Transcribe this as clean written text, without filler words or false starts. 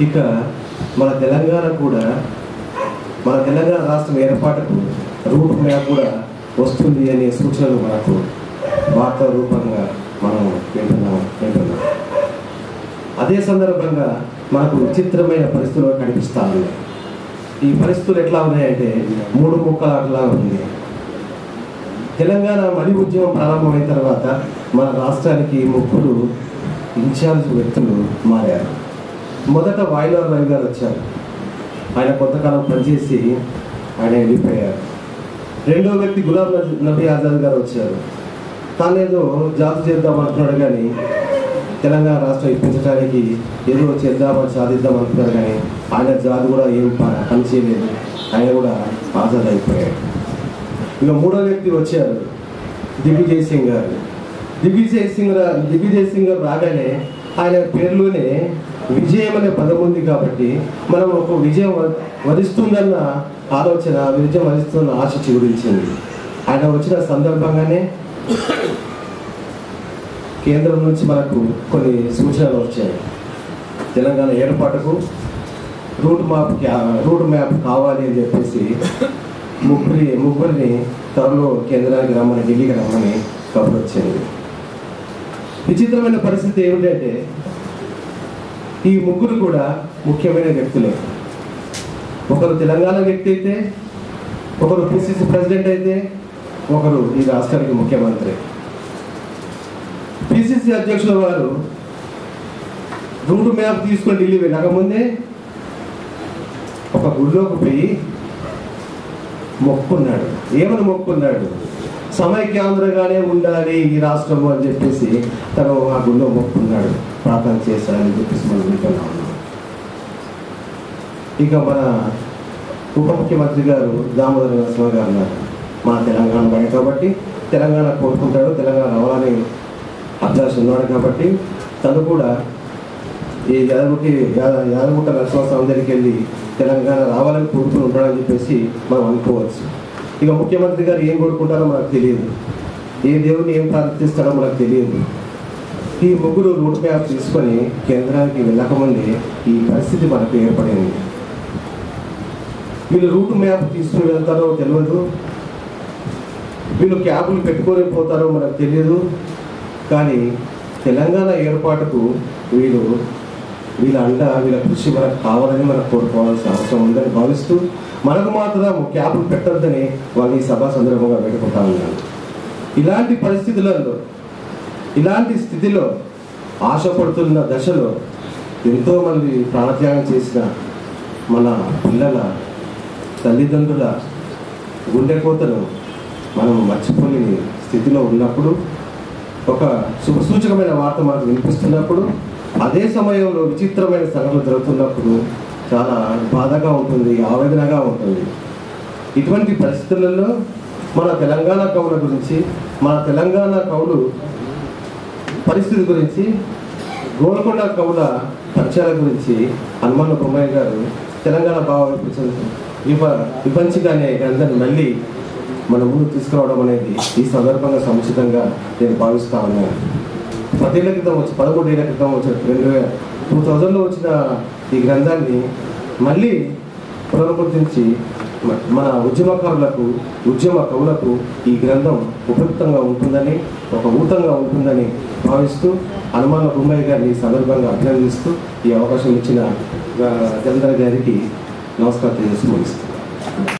ఇక మన తెలంగాణ కూడా, మన తెలంగాణ రాష్ట్రం ఏర్పాటుకు రూట్ మ్యాప్ కూడా వస్తుంది అనే సూచనలు మనకు వార్తా రూపంగా మనం వింటున్నాం. అదే సందర్భంగా మనకు విచిత్రమైన పరిస్థితులు కనిపిస్తూ ఉన్నాయి. ఈ పరిస్థితులు ఎట్లా ఉన్నాయంటే 3 ముక్కలాటలా ఉంది. తెలంగాణ మలి ఉద్యమం ప్రారంభమైన తర్వాత మన రాష్ట్రానికి 3 ఇన్ఛార్జ్ వ్యక్తులు మారారు. మొదట వాయిలార్ రవి గారు వచ్చారు. ఆయన కొంతకాలం పనిచేసి ఆయన వెళ్ళిపోయారు. రెండో వ్యక్తి గులాం నబీ ఆజాద్ గారు వచ్చారు. తానేదో జాతు చేద్దాం అనుకున్నాడు, కానీ తెలంగాణ రాష్ట్రం ఇప్పించడానికి ఏదో చేద్దామని సాధిద్దాం అనుకున్నారు, కానీ ఆయన జాతు కూడా ఏం పని చేయలేదు. ఆయన కూడా ఆజాద్ అయిపోయాడు. ఇక మూడో వ్యక్తి వచ్చారు, దిగ్విజయ్ సింగ్ గారు. దిగ్విజయ్ సింగ్ గారు రాగానే ఆయన పేరులోనే విజయం అనే పదం ఉంది కాబట్టి మనం ఒక విజయం వరిస్తుందన్న ఆలోచన, విజయం వరిస్తున్న ఆశ చిగురించింది. ఆయన వచ్చిన సందర్భంగానే కేంద్రం నుంచి మనకు కొన్ని సూచనలు వచ్చాయి. తెలంగాణ ఏర్పాటుకు రూట్ మ్యాప్ కావాలి అని చెప్పేసి ముగ్గురిని త్వరలో కేంద్రానికి రమ్మని, ఢిల్లీకి రమ్మని కబురు వచ్చింది. విచిత్రమైన పరిస్థితి ఏమిటంటే ఈ ముగ్గురు కూడా ముఖ్యమైన వ్యక్తులే. ఒకరు తెలంగాణ వ్యక్తి అయితే, ఒకరు పిసిసి ప్రెసిడెంట్ అయితే, ఒకరు ఈ రాష్ట్రానికి ముఖ్యమంత్రి. పిసిసి అధ్యక్షుల వారు రూట్ మ్యాప్ తీసుకొని ఢిల్లీ వెళ్ళకముందే ఒక గుళ్ళోకి పోయి మొక్కున్నాడు. ఏమని మొక్కున్నాడు? సమైక్యాంధ్రగానే ఉండాలి ఈ రాష్ట్రము అని చెప్పేసి తను ఆ గుళ్ళో మొక్కున్నాడు, ప్రార్థన చేశాడని చెప్పేసి మనం వింటున్నాం. ఇక మన ఉప ముఖ్యమంత్రి గారు దామోదర నరసింహ గారు ఉన్నారు. మా తెలంగాణ వాడు కాబట్టి తెలంగాణ కోరుకుంటాడు, తెలంగాణ రావాలని అభ్యాసం ఉన్నాడు కాబట్టి తను కూడా ఈ యాదగుట్ట నరసింహస్వామి దగ్గరికి వెళ్ళి తెలంగాణ రావాలని కోరుకుని ఉంటాడని చెప్పేసి మనం అనుకోవచ్చు. ఇక ముఖ్యమంత్రి గారు ఏం కోరుకుంటారో మనకు తెలియదు, ఏ దేవుని ఏం ప్రార్థిస్తాడో మనకు తెలియదు. ఈ ముగ్గురు రూట్ మ్యాప్ తీసుకొని కేంద్రానికి వెళ్ళకముందే ఈ పరిస్థితి మనకు ఏర్పడింది. వీళ్ళు రూట్ మ్యాప్ తీసుకుని వెళ్తారో తెలియదు, వీళ్ళు క్యాబులు పెట్టుకొని పోతారో మనకు తెలియదు. కానీ తెలంగాణ ఏర్పాటుకు వీళ్ళ కృషి మనకు కావాలని మనకు కోరుకోవాల్సిన అవసరం ఉందని భావిస్తూ మనకు మాత్రం క్యాబులు పెట్టొద్దని వాళ్ళు ఈ సభా సందర్భంగా పెట్టుకుంటా ఉన్నారు. ఇలాంటి పరిస్థితులలో, ఇలాంటి స్థితిలో ఆశపడుతున్న దశలో ఎంతోమంది ప్రాణత్యాగం చేసిన మన పిల్లల తల్లిదండ్రుల గుండెకోతను మనం మర్చిపోలేని స్థితిలో ఉన్నప్పుడు, ఒక శుభసూచకమైన వార్త మనకు వినిపిస్తున్నప్పుడు, అదే సమయంలో విచిత్రమైన సంఘటనలు జరుగుతున్నప్పుడు చాలా బాధగా ఉంటుంది, ఆవేదనగా ఉంటుంది. ఇటువంటి పరిస్థితులలో మన తెలంగాణ కవుల గురించి, మన తెలంగాణ కవులు పరిస్థితి గురించి, గోల్కొండ కవుల పరిచయాల గురించి హనుమన్న బొమ్మాయి గారు తెలంగాణ భావ విపంచిక అనే గ్రంథాన్ని మళ్ళీ మన ముందు తీసుకురావడం అనేది ఈ సందర్భంగా సముచితంగా నేను భావిస్తా ఉన్నాను. 10 ఏళ్ల క్రితం 11 ఏళ్ల క్రితం వచ్చిన 2000లో వచ్చిన ఈ గ్రంథాన్ని మళ్ళీ పునరుద్ధరించి మన ఉద్యమకారులకు, ఉద్యమ కవులకు ఈ గ్రంథం ఉపయుక్తంగా ఉంటుందని, ఒక ఊతంగా ఉంటుందని భావిస్తూ హనుమన్న బొమ్మాయి గారిని ఈ సందర్భంగా అభినందిస్తూ ఈ అవకాశం ఇచ్చిన చంద్ర గారికి నమస్కారం తెలియజేస్తూ ముగిస్తున్నాను.